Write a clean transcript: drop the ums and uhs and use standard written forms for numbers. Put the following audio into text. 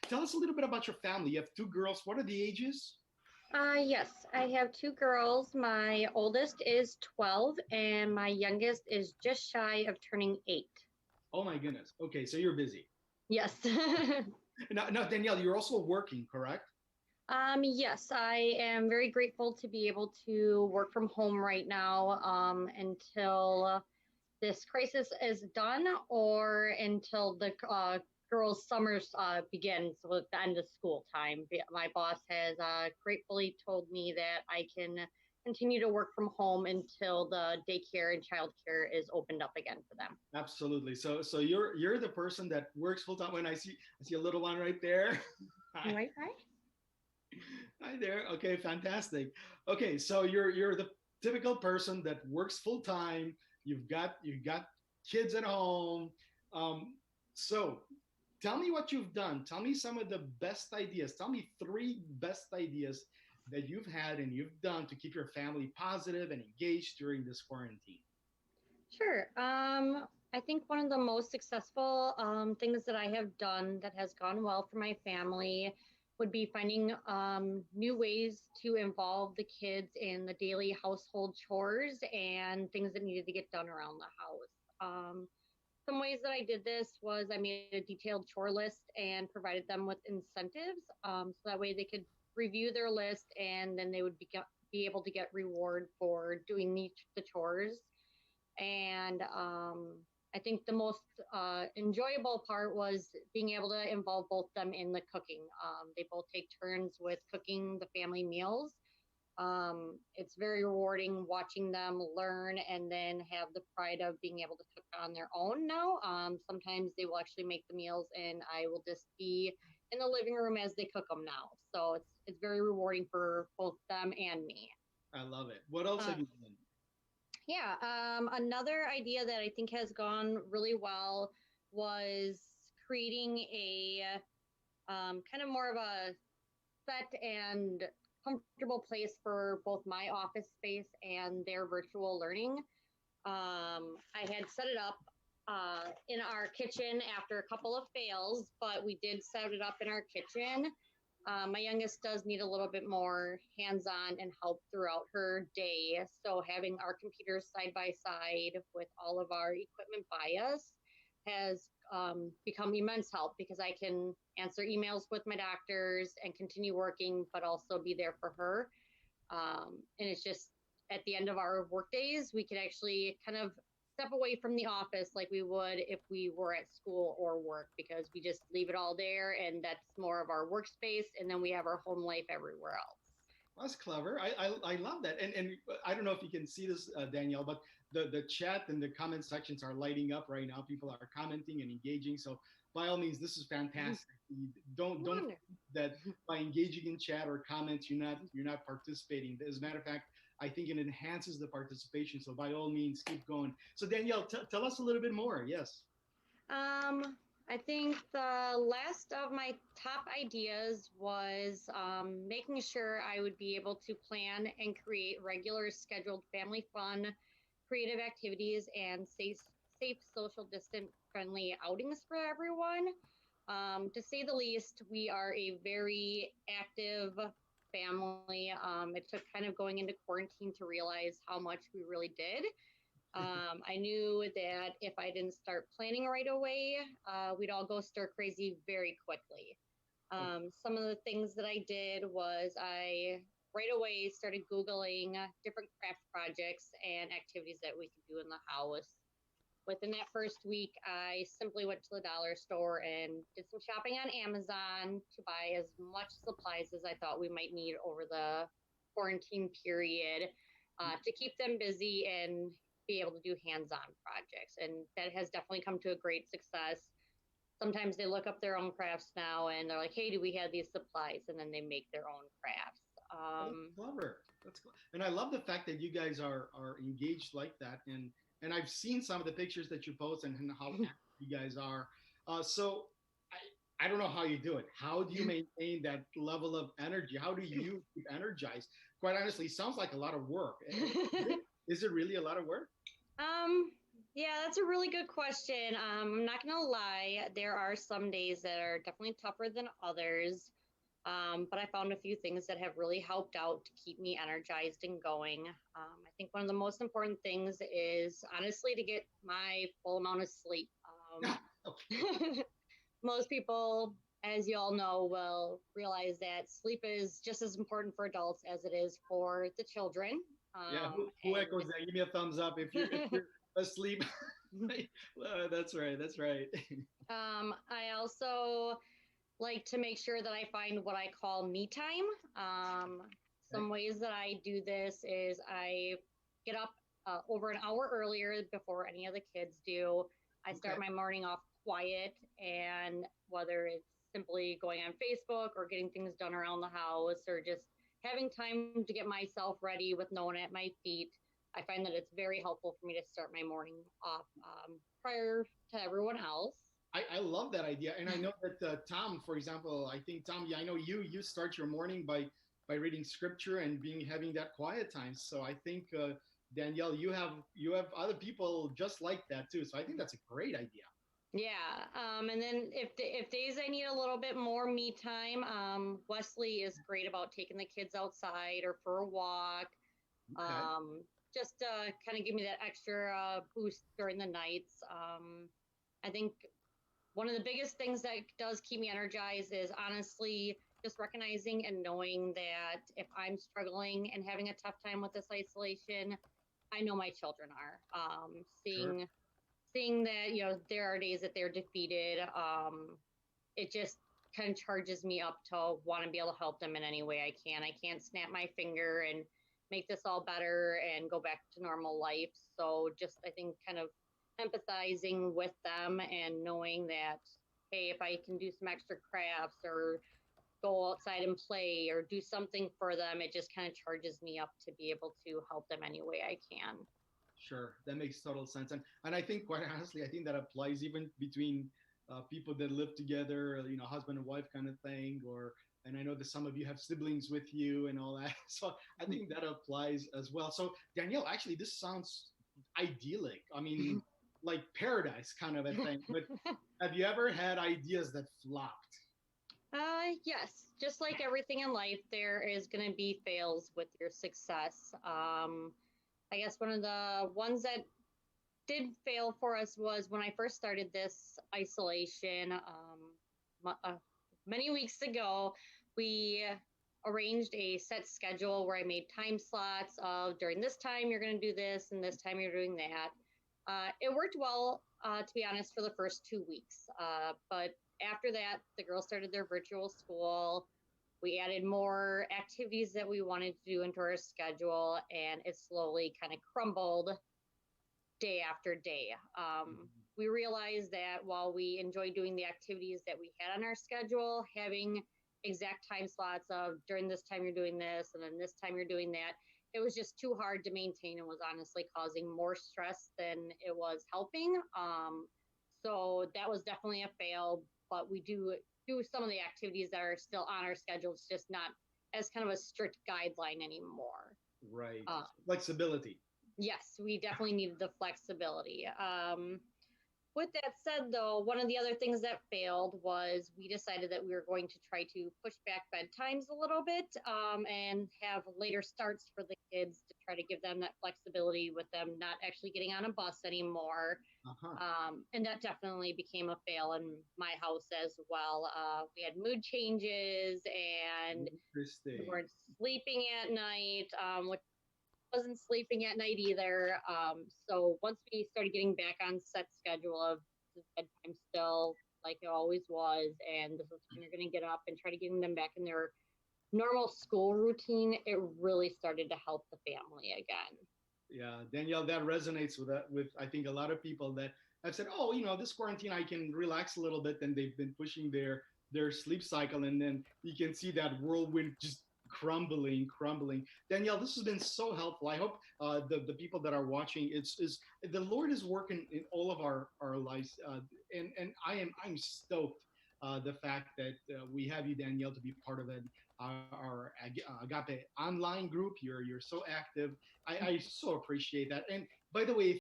tell us a little bit about your family. You have two girls. What are the ages? Yes, I have two girls. My oldest is 12 and my youngest is just shy of turning 8. Oh my goodness. Okay, so you're busy. Yes. Now, Danielle, you're also working, correct? Yes, I am very grateful to be able to work from home right now until this crisis is done or until the girls' summers begins with the end of school time. My boss has gratefully told me that I can continue to work from home until the daycare and childcare is opened up again for them. Absolutely. So you're the person that works full time. When I see a little one right there. Hi, Right, right. hi there. Okay, fantastic. Okay, so you're the typical person that works full time. You've got kids at home. Um, so tell me what you've done. Tell me some of the best ideas. Tell me three best ideas that you've had and you've done to keep your family positive and engaged during this quarantine. Sure. I think one of the most successful things that I have done that has gone well for my family would be finding new ways to involve the kids in the daily household chores and things that needed to get done around the house. Some ways that I did this was I made a detailed chore list and provided them with incentives. So that way they could review their list and then they would be able to get reward for doing the chores. And I think the most enjoyable part was being able to involve both them in the cooking. They both take turns with cooking the family meals. It's very rewarding watching them learn and then have the pride of being able to cook on their own now. Sometimes they will actually make the meals and I will just be in the living room as they cook them now. So it's very rewarding for both them and me. I love it. What else Uh, have you done? Yeah, another idea that I think has gone really well was creating a kind of more of a set and comfortable place for both my office space and their virtual learning. I had set it up in our kitchen after a couple of fails, but we did set it up in our kitchen. My youngest does need a little bit more hands on and help throughout her day. So, having our computers side by side with all of our equipment by us has become immense help because I can answer emails with my doctors and continue working, but also be there for her. And it's just at the end of our work days, we can actually kind of step away from the office like we would if we were at school or work because we just leave it all there and that's more of our workspace and then we have our home life everywhere else. That's clever. I love that. And I don't know if you can see this, Danielle, but the chat and the comment sections are lighting up right now. People are commenting and engaging. So by all means, this is fantastic. Don't think Wonderful. that by engaging in chat or comments, you're not participating. As a matter of fact, I think it enhances the participation. So by all means, keep going. So Danielle, tell us a little bit more. Yes. I think the last of my top ideas was making sure I would be able to plan and create regular scheduled family fun, creative activities, and safe social distance friendly outings for everyone. To say the least, we are a very active family. It took kind of going into quarantine to realize how much we really did. I knew that if I didn't start planning right away, we'd all go stir crazy very quickly. Some of the things that I did was I right away started Googling different craft projects and activities that we could do in the house. Within that first week, I simply went to the dollar store and did some shopping on Amazon to buy as much supplies as I thought we might need over the quarantine period to keep them busy and be able to do hands-on projects. And that has definitely come to a great success. Sometimes they look up their own crafts now and they're like, hey, do we have these supplies? And then they make their own crafts. Oh, that's clever. And I love the fact that you guys are engaged like that. And I've seen some of the pictures that you post and how active you guys are. So I don't know how you do it. How do you maintain that level of energy? How do you keep energized? Quite honestly, sounds like a lot of work. Is it really a lot of work? um, Yeah, that's a really good question. I'm not gonna lie, there are some days that are definitely tougher than others. But I found a few things that have really helped out to keep me energized and going. I think one of the most important things is honestly to get my full amount of sleep. Okay. Most people, as you all know, will realize that sleep is just as important for adults as it is for the children. Yeah, Um, who and echoes that? Give me a thumbs up if you're asleep. That's right. That's right. I also like to make sure that I find what I call me time. Okay. Some ways that I do this is I get up over an hour earlier before any of the kids do. I Okay. start my morning off quiet, and whether it's simply going on Facebook or getting things done around the house or just having time to get myself ready with no one at my feet, I find that it's very helpful for me to start my morning off prior to everyone else. I love that idea, and I know that Tom, for example, I think Tom, yeah, I know you start your morning by reading scripture and being having that quiet time. So I think Danielle, you have other people just like that too. So I think that's a great idea. Yeah, and then if days I need a little bit more me time, Wesley is great about taking the kids outside or for a walk. Okay. Um, just kind of give me that extra boost during the nights. I think one of the biggest things that does keep me energized is honestly just recognizing and knowing that if I'm struggling and having a tough time with this isolation, I know my children are. Sure. Seeing that there are days that they're defeated, it just kind of charges me up to want to be able to help them in any way I can. I can't snap my finger and make this all better and go back to normal life. So just I think kind of empathizing with them and knowing that hey, if I can do some extra crafts or go outside and play or do something for them, it just kind of charges me up to be able to help them any way I can. Sure, that makes total sense, and I think quite honestly, I think that applies even between people that live together, husband and wife kind of thing, or and I know that some of you have siblings with you and all that, so I think that applies as well. So Danielle, actually, this sounds idyllic. I mean, like paradise kind of a thing. But have you ever had ideas that flopped? Yes, just like everything in life, there is going to be fails with your success. I guess one of the ones that did fail for us was when I first started this isolation many weeks ago. We arranged a set schedule where I made time slots of during this time you're going to do this and this time you're doing that. It worked well, to be honest, for the first 2 weeks. But after that, the girls started their virtual school. We added more activities that we wanted to do into our schedule, and it slowly kind of crumbled day after day. We realized that while we enjoy doing the activities that we had on our schedule, having exact time slots of during this time you're doing this and then this time you're doing that, it was just too hard to maintain and was honestly causing more stress than it was helping. So that was definitely a fail, but we do some of the activities that are still on our schedule. It's just not as kind of a strict guideline anymore. Right, Uh, flexibility. yes, we definitely needed the flexibility. With that said, though, one of the other things that failed was we decided that we were going to try to push back bedtimes a little bit and have later starts for the kids to try to give them that flexibility with them not actually getting on a bus anymore. Uh-huh. And that definitely became a fail in my house as well. We had mood changes and we Interesting. weren't sleeping at night, which wasn't sleeping at night either. So once we started getting back on set schedule of bedtime still like it always was, and this is when you're going to get up and try to get them back in their normal school routine, it really started to help the family again. Yeah, Danielle, that resonates with I think a lot of people that have said, oh, this quarantine I can relax a little bit, and they've been pushing their sleep cycle, and then you can see that whirlwind just crumbling. Danielle, this has been so helpful. I hope the people that are watching, it's is the Lord is working in all of our lives, and I'm stoked. The fact that we have you, Danielle, to be part of our Agape online group. You're so active. I so appreciate that. And by the way,